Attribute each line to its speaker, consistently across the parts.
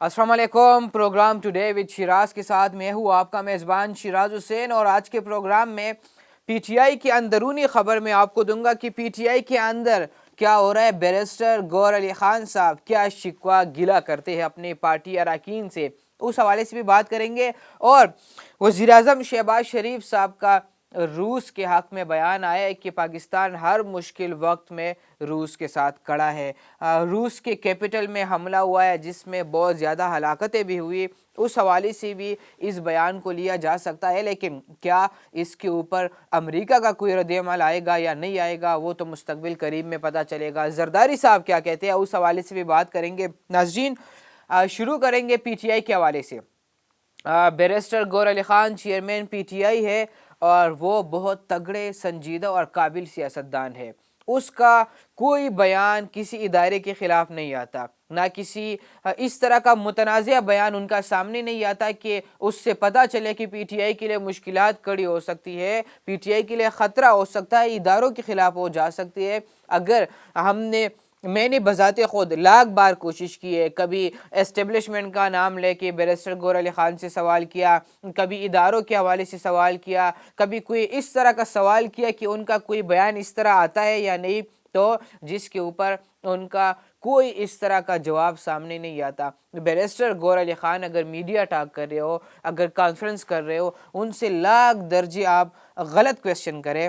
Speaker 1: अस्सलाम वालेकुम। Programme today with Siraj के साथ मैं हूँ आपका मेज़बान शिराज हुसैन, और आज के प्रोग्राम में पीटीआई की अंदरूनी खबर में आपको दूंगा कि पीटीआई के अंदर क्या हो रहा है। बैरिस्टर गौहर अली खान साहब क्या शिकवा गिला करते हैं अपने पार्टी अरकान से, उस हवाले से भी बात करेंगे। और वज़ीर आज़म शहबाज शरीफ साहब का रूस के हक़ में बयान आया है कि पाकिस्तान हर मुश्किल वक्त में रूस के साथ खड़ा है। रूस के कैपिटल में हमला हुआ है जिसमें बहुत ज़्यादा हलाकतें भी हुई, उस हवाले से भी इस बयान को लिया जा सकता है। लेकिन क्या इसके ऊपर अमेरिका का कोई रद्द-ए-अमल आएगा या नहीं आएगा, वो तो मुस्तकबिल करीब में पता चलेगा। जरदारी साहब क्या कहते हैं, उस हवाले से भी बात करेंगे। नाज़रीन, शुरू करेंगे पीटीआई के हवाले से। Barrister Gohar Ali Khan chairman PTI है और वो बहुत तगड़े, संजीदा और काबिल सियासतदान है। उसका कोई बयान किसी इदारे के खिलाफ नहीं आता, ना किसी इस तरह का मुतनाज़िया बयान उनका सामने नहीं आता कि उससे पता चले कि पीटीआई के लिए मुश्किलात खड़ी हो सकती है, पीटीआई के लिए ख़तरा हो सकता है, इदारों के खिलाफ हो जा सकती है। अगर मैंने बज़ाते ख़ुद लाख बार कोशिश की है, कभी एस्टेब्लिशमेंट का नाम लेके बैरिस्टर गौहर अली खान से सवाल किया, कभी इदारों के हवाले से सवाल किया, कभी कोई इस तरह का सवाल किया कि उनका कोई बयान इस तरह आता है या नहीं, तो जिसके ऊपर उनका कोई इस तरह का जवाब सामने नहीं आता। बैरिस्टर गौहर अली खान अगर मीडिया टॉक कर रहे हो, अगर कॉन्फ्रेंस कर रहे हो, उनसे लाख दर्जे आप गलत क्वेश्चन करें,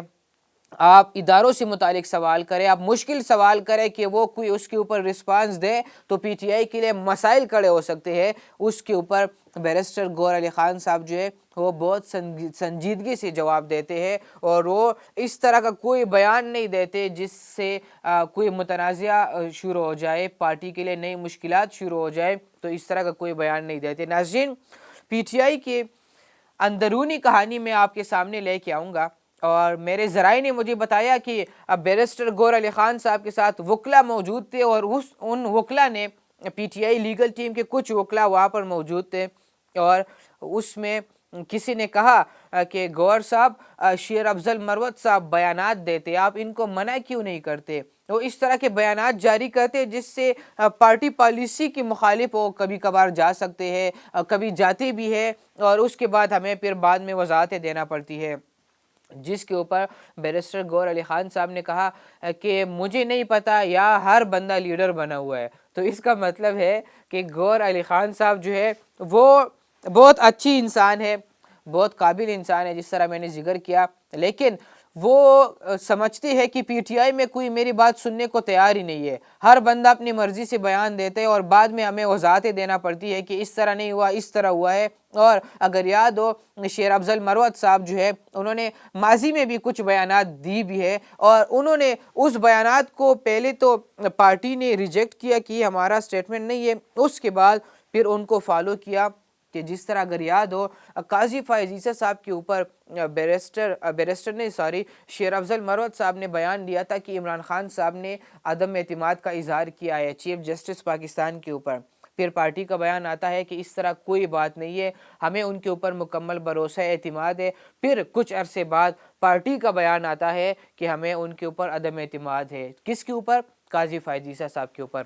Speaker 1: आप इदारों से मुतालिक सवाल करें, आप मुश्किल सवाल करें कि वो कोई उसके ऊपर रिस्पांस दे, तो पीटीआई के लिए मसाइल खड़े हो सकते हैं। उसके ऊपर बैरिस्टर गौहर अली खान साहब जो है वो बहुत संजीदगी से जवाब देते हैं, और वो इस तरह का कोई बयान नहीं देते जिससे कोई मुतनाज़िया शुरू हो जाए, पार्टी के लिए नई मुश्किलात शुरू हो जाए, तो इस तरह का कोई बयान नहीं देते। नाज़रीन, पीटीआई के अंदरूनी कहानी में आपके सामने लेके आऊँगा, और मेरे ज़राए ने मुझे बताया कि अब बैरिस्टर गौहर अली खान साहब के साथ वकला मौजूद थे, और उन वकला ने पीटीआई लीगल टीम के कुछ वकला वहाँ पर मौजूद थे, और उसमें किसी ने कहा कि गौहर साहब, शेर अफजल मरवत साहब बयानात देते, आप इनको मना क्यों नहीं करते। वो इस तरह के बयानात जारी करते जिससे पार्टी पॉलिसी की मुखालिफ वो कभी कभार जा सकते हैं, कभी जाते भी है, और उसके बाद हमें फिर बाद में वजाहतें देना पड़ती है। जिसके ऊपर बैरिस्टर गौहर अली खान साहब ने कहा कि मुझे नहीं पता, या हर बंदा लीडर बना हुआ है। तो इसका मतलब है कि गौहर अली खान साहब जो है वो बहुत अच्छी इंसान है, बहुत काबिल इंसान है, जिस तरह मैंने जिक्र किया, लेकिन वो समझती है कि पीटीआई में कोई मेरी बात सुनने को तैयार ही नहीं है। हर बंदा अपनी मर्जी से बयान देते हैं, और बाद में हमें वजाहतें देना पड़ती है कि इस तरह नहीं हुआ, इस तरह हुआ है। और अगर याद हो, शेर अफजल मरवत साहब जो है उन्होंने माजी में भी कुछ बयानात दी भी है, और उन्होंने उस बयानात को पहले तो पार्टी ने रिजेक्ट किया कि हमारा स्टेटमेंट नहीं है, उसके बाद फिर उनको फॉलो किया कि जिस तरह अगर याद हो, काजी फ़ाइज़ ईसा साहब के ऊपर शेर अफजल मरवत साहब ने बयान दिया था कि इमरान खान साहब ने अदम एतमाद का इजहार किया है चीफ जस्टिस पाकिस्तान के ऊपर। फिर पार्टी का बयान आता है कि इस तरह कोई बात नहीं है, हमें उनके ऊपर मुकम्मल भरोसा एतमाद है। फिर कुछ अरसे बाद पार्टी का बयान आता है कि हमें उनके ऊपर अदम एतमाद है। किसके ऊपर? काजी फ़ाइज़ ईसा साहब के ऊपर।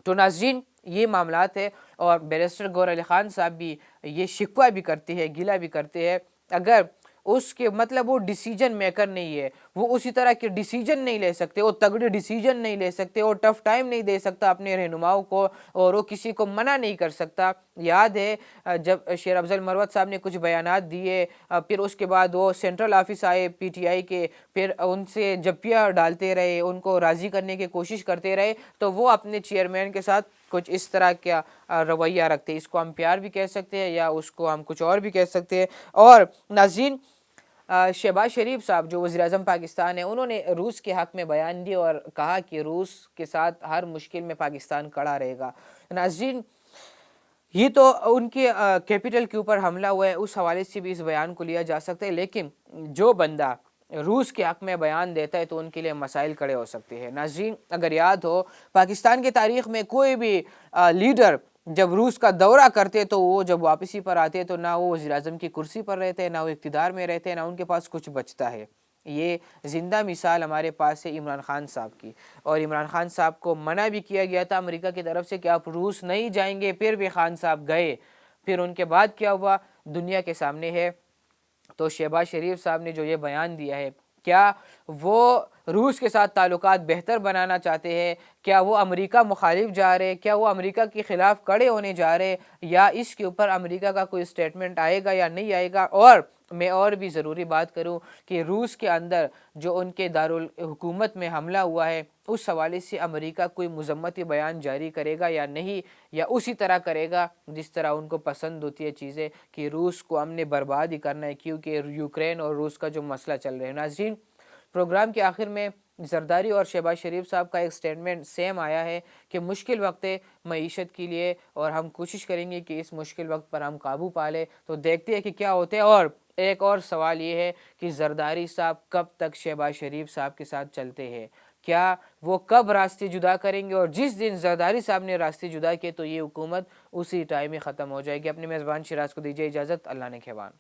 Speaker 1: तो नाज़रीन, ये मामलात है, और बैरिस्टर गौहर अली खान साहब भी ये शिकवा भी करते हैं, गिला भी करते हैं। अगर उसके मतलब वो डिसीजन मेकर नहीं है, वो उसी तरह के डिसीजन नहीं ले सकते, वो तगड़े डिसीजन नहीं ले सकते, वो टफ टाइम नहीं दे सकता अपने रहनुमाओं को, और वो किसी को मना नहीं कर सकता। याद है जब शेर अफजल मरवत साहब ने कुछ बयानात दिए, फिर उसके बाद वो सेंट्रल ऑफिस आए पीटीआई के, फिर उनसे जप्पियाँ डालते रहे, उनको राज़ी करने की कोशिश करते रहे, तो वो अपने चेयरमैन के साथ कुछ इस तरह का रवैया रखते हैं। इसको हम प्यार भी कह सकते हैं, या उसको हम कुछ और भी कह सकते हैं। और नाज़रीन, शहबाज शरीफ साहब जो वज़ीर आज़म पाकिस्तान है, उन्होंने रूस के हक़ में बयान दिया और कहा कि रूस के साथ हर मुश्किल में पाकिस्तान खड़ा रहेगा। नाज़रीन, ये तो उनके कैपिटल के ऊपर हमला हुआ है, उस हवाले से भी इस बयान को लिया जा सकता है, लेकिन जो बंदा रूस के हक़ में बयान देता है तो उनके लिए मसाइल खड़े हो सकते हैं। नाज़रीन, अगर याद हो, पाकिस्तान की तारीख़ में कोई भी लीडर जब रूस का दौरा करते तो वो जब वापसी पर आते तो ना वो वज़ीर आज़म की कुर्सी पर रहते, ना वो इक़्तिदार में रहते, ना उनके पास कुछ बचता है। یہ زندہ مثال ہمارے پاس ہے عمران خان صاحب کی، اور عمران خان صاحب کو منع بھی کیا گیا تھا امریکہ کی طرف سے کہ آپ روس نہیں جائیں گے، پھر بھی خان صاحب گئے۔ پھر ان کے بعد کیا ہوا دنیا کے سامنے ہے۔ تو شہباز شریف صاحب نے جو یہ بیان دیا ہے، کیا وہ روس کے ساتھ تعلقات بہتر بنانا چاہتے ہیں؟ کیا وہ امریکہ مخالف جا رہے؟ کیا وہ امریکہ کے خلاف کھڑے ہونے جا رہے؟ یا اس کے اوپر امریکہ کا کوئی سٹیٹمنٹ آئے گا یا نہیں آئے گا؟ اور میں اور بھی ضروری بات کروں کہ روس کے اندر جو ان کے دارالحکومت میں حملہ ہوا ہے، اس حوالے سے امریکہ کوئی مذمتی بیان جاری کرے گا یا نہیں، یا اسی طرح کرے گا جس طرح ان کو پسند ہوتی ہے چیزیں کہ روس کو ہم نے برباد ہی کرنا ہے کیونکہ یوکرین اور روس کا جو مسئلہ چل رہا ہے۔ ناظرین، پروگرام کے آخر میں زرداری اور شہباز شریف صاحب کا ایک سٹیٹمنٹ سیم آیا ہے کہ مشکل وقت ہے معیشت کے لیے، اور ہم کوشش کریں گے کہ اس مشکل وقت پر ہم قابو پا لیں۔ تو دیکھتے ہیں کہ کیا ہوتے ہیں۔ اور ایک اور سوال یہ ہے کہ زرداری صاحب کب تک شہباز شریف صاحب کے ساتھ چلتے ہیں؟ کیا وہ کب راستے جدا کریں گے؟ اور جس دن زرداری صاحب نے راستے جدا کیے تو یہ حکومت اسی ٹائم میں ختم ہو جائے گی۔ اپنے میزبان شیراز کو دیجیے اجازت۔ اللہ نے کھیوان۔